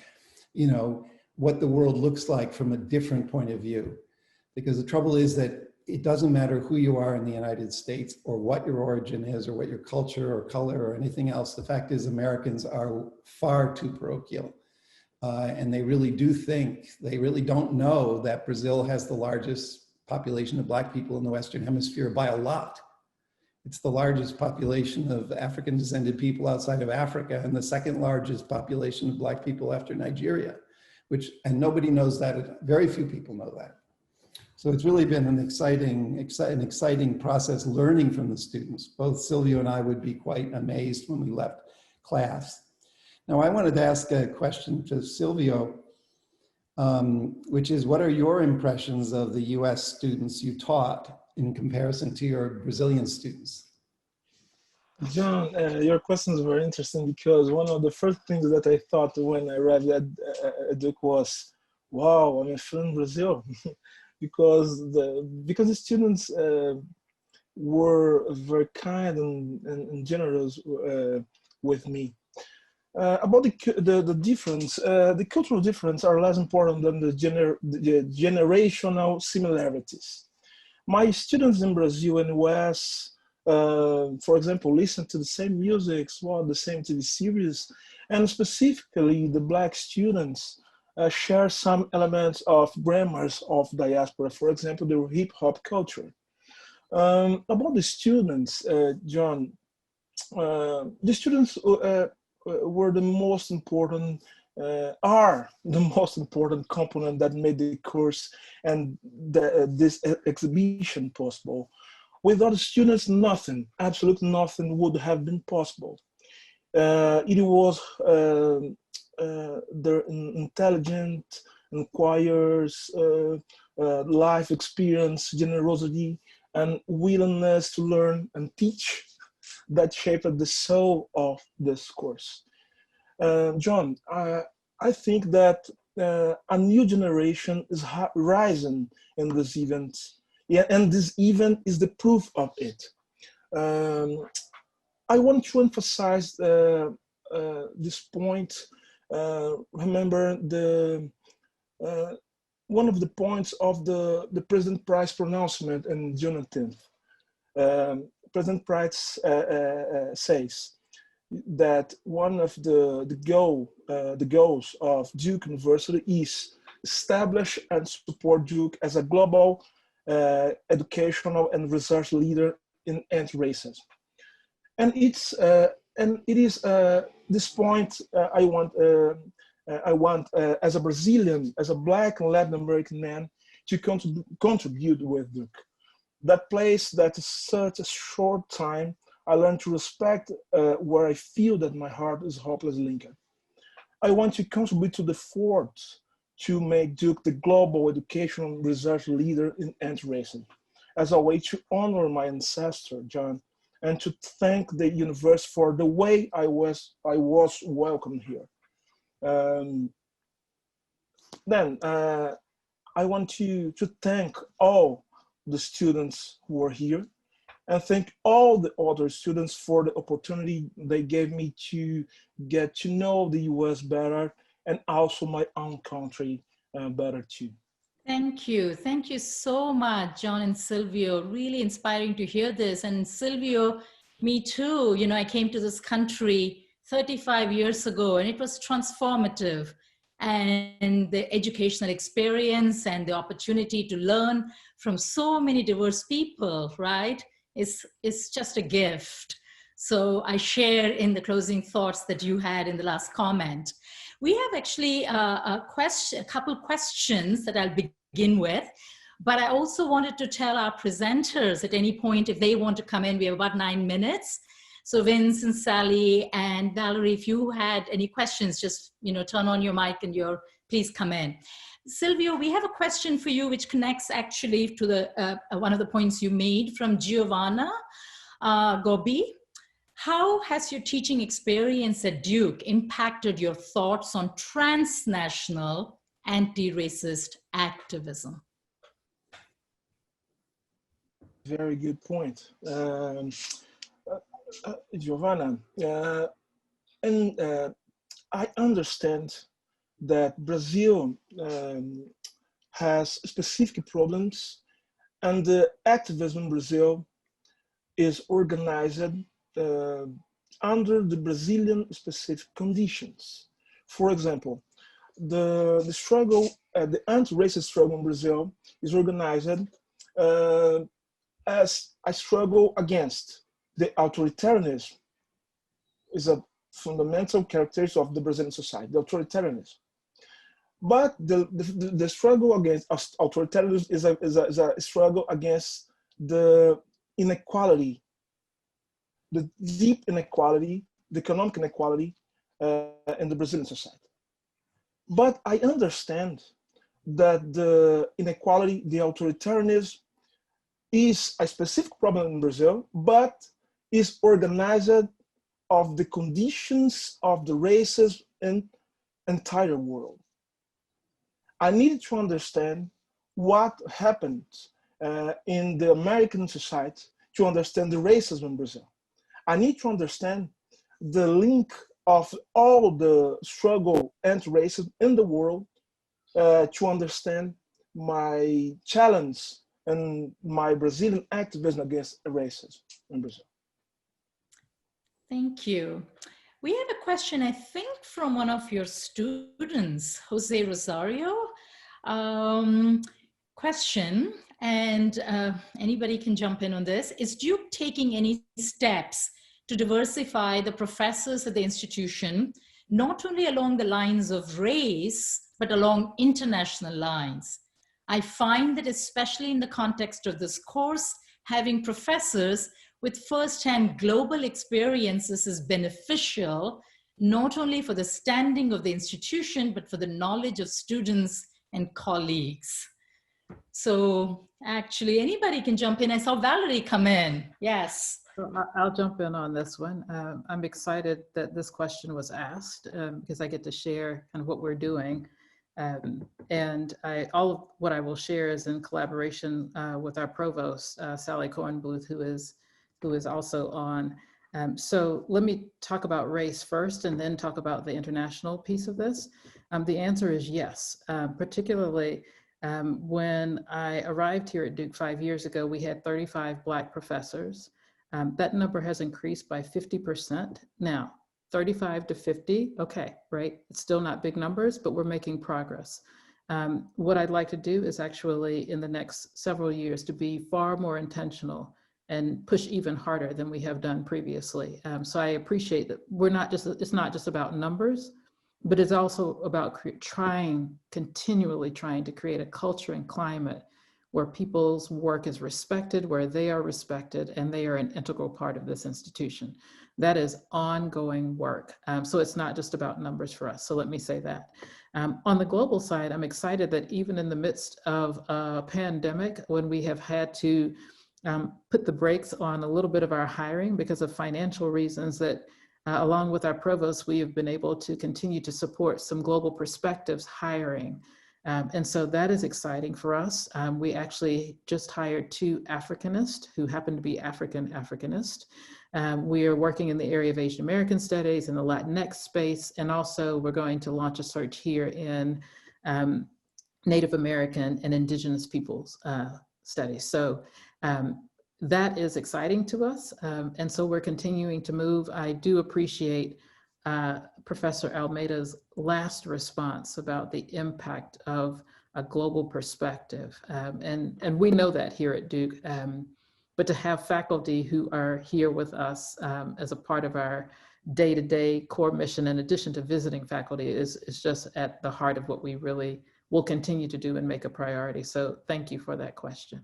you know, what the world looks like from a different point of view. Because the trouble is that it doesn't matter who you are in the United States or what your origin is or what your culture or color or anything else. The fact is, Americans are far too parochial. And they really don't know that Brazil has the largest population of Black people in the Western Hemisphere by a lot. It's the largest population of African descended people outside of Africa, and the second largest population of Black people after Nigeria, and nobody knows that. Very few people know that. So it's really been an exciting process learning from the students. Both Silvio and I would be quite amazed when we left class. Now, I wanted to ask a question to Silvio, which is, what are your impressions of the US students you taught in comparison to your Brazilian students? John, your question is very interesting, because one of the first things that I thought when I arrived at Duke was, wow, I'm from Brazil. because the students were very kind and generous with me. About the difference, the cultural difference are less important than the generational similarities. My students in Brazil and US, for example, listen to the same music, watch the same TV series, and specifically the Black students share some elements of grammars of diaspora, for example, the hip hop culture. About the students, John, the students were the most important, are the most important component that made the course and this exhibition possible. Without the students, nothing, absolutely nothing would have been possible. It was their intelligent, inquires, life experience, generosity, and willingness to learn and teach that shaped the soul of this course. John, I think that a new generation is rising in this event. Yeah, and this event is the proof of it. I want to emphasize this point. Remember one of the points of the President Price pronouncement in June 10th. President Price says that one of the goals of Duke University is establish and support Duke as a global educational and research leader in anti-racism. And it is this point I want as a Brazilian, as a Black and Latin American man, to contribute with Duke. That place that is such a short time, I learned to respect where I feel that my heart is hopelessly linked. I want to contribute to the effort to make Duke the global educational research leader in anti-racism, as a way to honor my ancestor, John, and to thank the universe for the way I was welcomed here. Then I want to thank all the students who are here, and thank all the other students for the opportunity they gave me to get to know the US better, and also my own country better too. Thank you. Thank you so much, John and Silvio. Really inspiring to hear this. And Silvio, Me too. You know, I came to this country 35 years ago and it was transformative. And the educational experience and the opportunity to learn from so many diverse people, right, is just a gift. So I share in the closing thoughts that you had in the last comment. We have actually a couple questions that I'll begin with. But I also wanted to tell our presenters at any point if they want to come in. We have about 9 minutes. So Vince and Sally and Valerie, if you had any questions, just turn on your mic and please come in. Silvio, we have a question for you which connects actually to the one of the points you made from Giovanna Gobi. How has your teaching experience at Duke impacted your thoughts on transnational anti-racist activism? Very good point. Giovanna, and I understand that Brazil has specific problems, and the activism in Brazil is organized under the Brazilian specific conditions. For example, the struggle, the anti-racist struggle in Brazil is organized as a struggle against the authoritarianism. Is a fundamental characteristic of the Brazilian society, the authoritarianism. But the struggle against authoritarianism is a struggle against the inequality, the deep inequality, the economic inequality in the Brazilian society. But I understand that the inequality, the authoritarianism is a specific problem in Brazil, but is organized of the conditions of the races in the entire world. I needed to understand what happened in the American society to understand the racism in Brazil. I need to understand the link of all the struggle anti-racism in the world to understand my challenge and my Brazilian activism against racism in Brazil. Thank you. We have a question, I think, from one of your students, Jose Rosario. Question, and anybody can jump in on this. Is Duke taking any steps to diversify the professors at the institution, not only along the lines of race, but along international lines? I find that especially in the context of this course, having professors with firsthand global experiences is beneficial, not only for the standing of the institution, but for the knowledge of students and colleagues. So actually anybody can jump in. I saw Valerie come in. Yes. So I'll jump in on this one. I'm excited that this question was asked because I get to share kind of what we're doing. And all of what I will share is in collaboration with our provost, Sally Kornbluth, who is also on. So let me talk about race first and then talk about the international piece of this. The answer is yes, particularly when I arrived here at Duke 5 years ago, we had 35 Black professors. That number has increased by 50% now. 35 to 50, okay, right? It's still not big numbers, but we're making progress. What I'd like to do is actually in the next several years to be far more intentional and push even harder than we have done previously. So I appreciate that it's not just about numbers, but it's also about continually trying to create a culture and climate where people's work is respected, where they are respected, and they are an integral part of this institution. That is ongoing work. So it's not just about numbers for us. So let me say that. On the global side, I'm excited that even in the midst of a pandemic, when we have had to put the brakes on a little bit of our hiring because of financial reasons, that along with our provost, we have been able to continue to support some global perspectives hiring. And so that is exciting for us. We actually just hired 2 Africanists who happen to be Africanist. We are working in the area of Asian American studies and the Latinx space. And also we're going to launch a search here in Native American and Indigenous peoples studies. So that is exciting to us. And so we're continuing to move. I do appreciate Professor Almeida's last response about the impact of a global perspective. And we know that here at Duke, but to have faculty who are here with us as a part of our day-to-day core mission, in addition to visiting faculty, is just at the heart of what we really will continue to do and make a priority. So thank you for that question.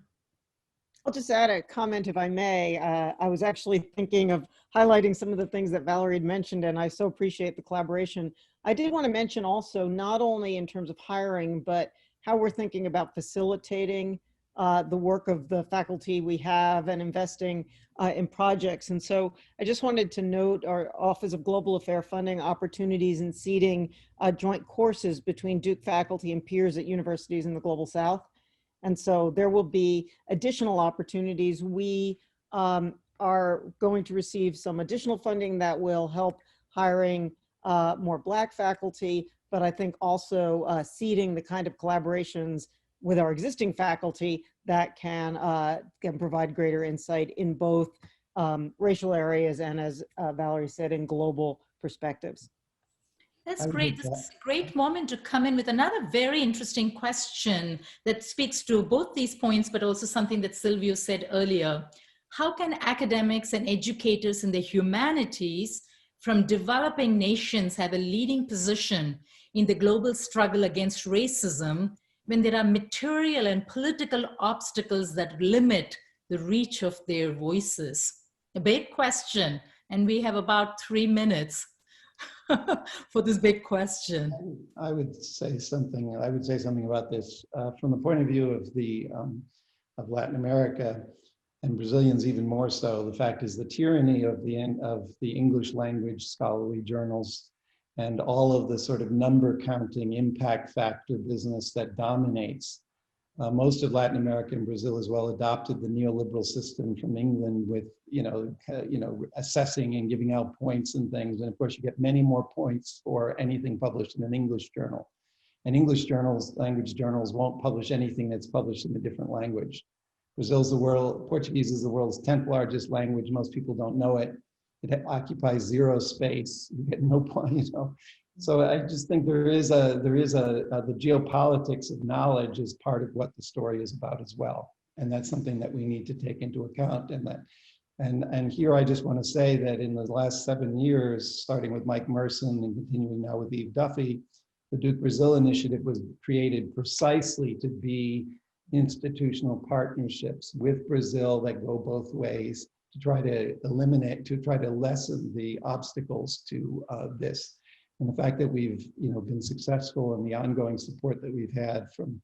I'll just add a comment, if I may. I was actually thinking of highlighting some of the things that Valerie had mentioned, and I so appreciate the collaboration. I did want to mention also, not only in terms of hiring, but how we're thinking about facilitating the work of the faculty we have and investing in projects. And so I just wanted to note our Office of Global Affairs funding opportunities and seeding joint courses between Duke faculty and peers at universities in the Global South. And so there will be additional opportunities. We are going to receive some additional funding that will help hiring more Black faculty, but I think also seeding the kind of collaborations with our existing faculty that can provide greater insight in both racial areas and, as Valerie said, in global perspectives. That's great. This is a great moment to come in with another very interesting question that speaks to both these points, but also something that Silvio said earlier. How can academics and educators in the humanities from developing nations have a leading position in the global struggle against racism when there are material and political obstacles that limit the reach of their voices? A big question, and we have about 3 minutes for this big question. I would say something about this from the point of view of Latin America and Brazilians even more so. The fact is the tyranny of the English language scholarly journals and all of the sort of number counting impact factor business that dominates. Most of Latin America and Brazil as well adopted the neoliberal system from England with, assessing and giving out points and things. And of course, you get many more points for anything published in an English journal. And English journals, language journals, won't publish anything that's published in a different language. Portuguese is the world's 10th largest language. Most people don't know it. It occupies 0 space. You get no point, So I just think the geopolitics of knowledge is part of what the story is about as well. And that's something that we need to take into account. And here I just want to say that in the last 7 years, starting with Mike Merson and continuing now with Eve Duffy, the Duke Brazil Initiative was created precisely to be institutional partnerships with Brazil that go both ways to try to lessen the obstacles to this. And the fact that we've been successful in the ongoing support that we've had from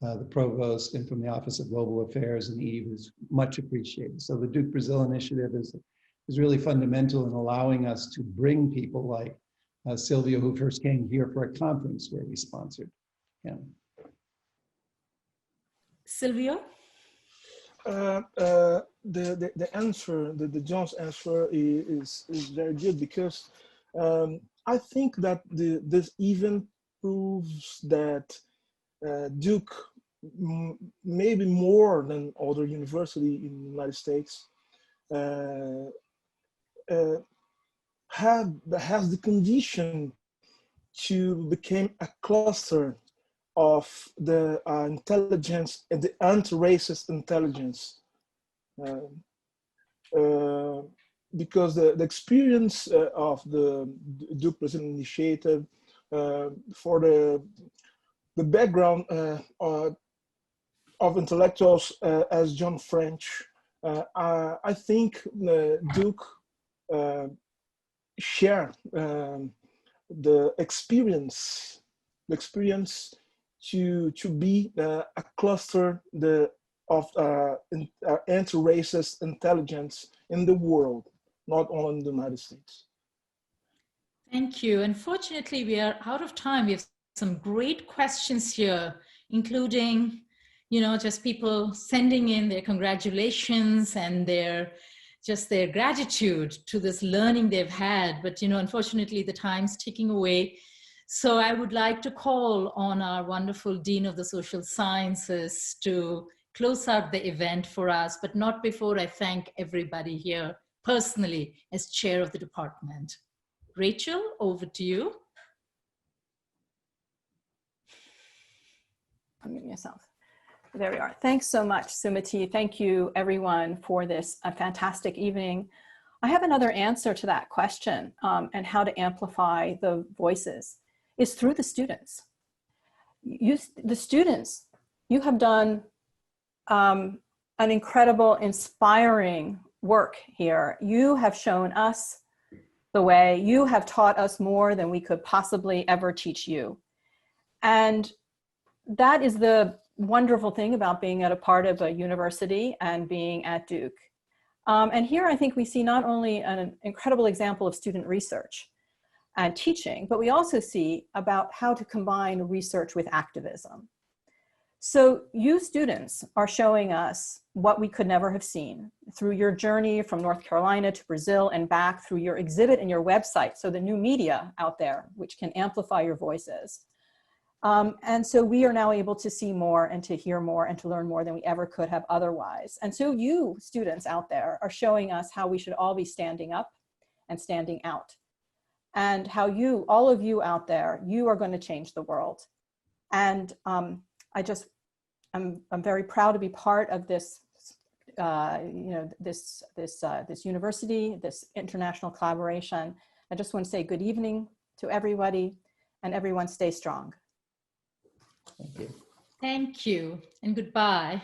the Provost and from the Office of Global Affairs and Eve is much appreciated. So the Duke Brazil Initiative is really fundamental in allowing us to bring people like Silvio, who first came here for a conference where we sponsored him. Silvio? The answer, the John's answer is very good, because I think that this event proves that Duke, maybe more than other universities in the United States, has the condition to become a cluster of the intelligence and the anti-racist intelligence. Because the experience of the Duke Brazil Initiative, for the background of intellectuals as John French, I think Duke share the experience to be a cluster of anti-racist intelligence in the world, not only in the United States. Thank you. Unfortunately, we are out of time. We have some great questions here, including, just people sending in their congratulations and their gratitude to this learning they've had. But, unfortunately, the time's ticking away. So I would like to call on our wonderful Dean of the Social Sciences to close out the event for us, but not before I thank everybody here personally as chair of the department. Rachel, over to you. Unmute yourself. There we are. Thanks so much, Sumati. Thank you, everyone, for this fantastic evening. I have another answer to that question, and how to amplify the voices is through the students. The students, you have done an incredible, inspiring work here. You have shown us the way. You have taught us more than we could possibly ever teach you. And that is the wonderful thing about being at a part of a university and being at Duke. And here I think we see not only an incredible example of student research and teaching, but we also see about how to combine research with activism. So you students are showing us what we could never have seen through your journey from North Carolina to Brazil and back, through your exhibit and your website, so the new media out there, which can amplify your voices. And so we are now able to see more and to hear more and to learn more than we ever could have otherwise. And so you students out there are showing us how we should all be standing up and standing out, and how you, all of you out there, you are going to change the world. And I'm very proud to be part of this, this university, this international collaboration. I just want to say good evening to everybody, and everyone stay strong. Thank you. Thank you, and goodbye.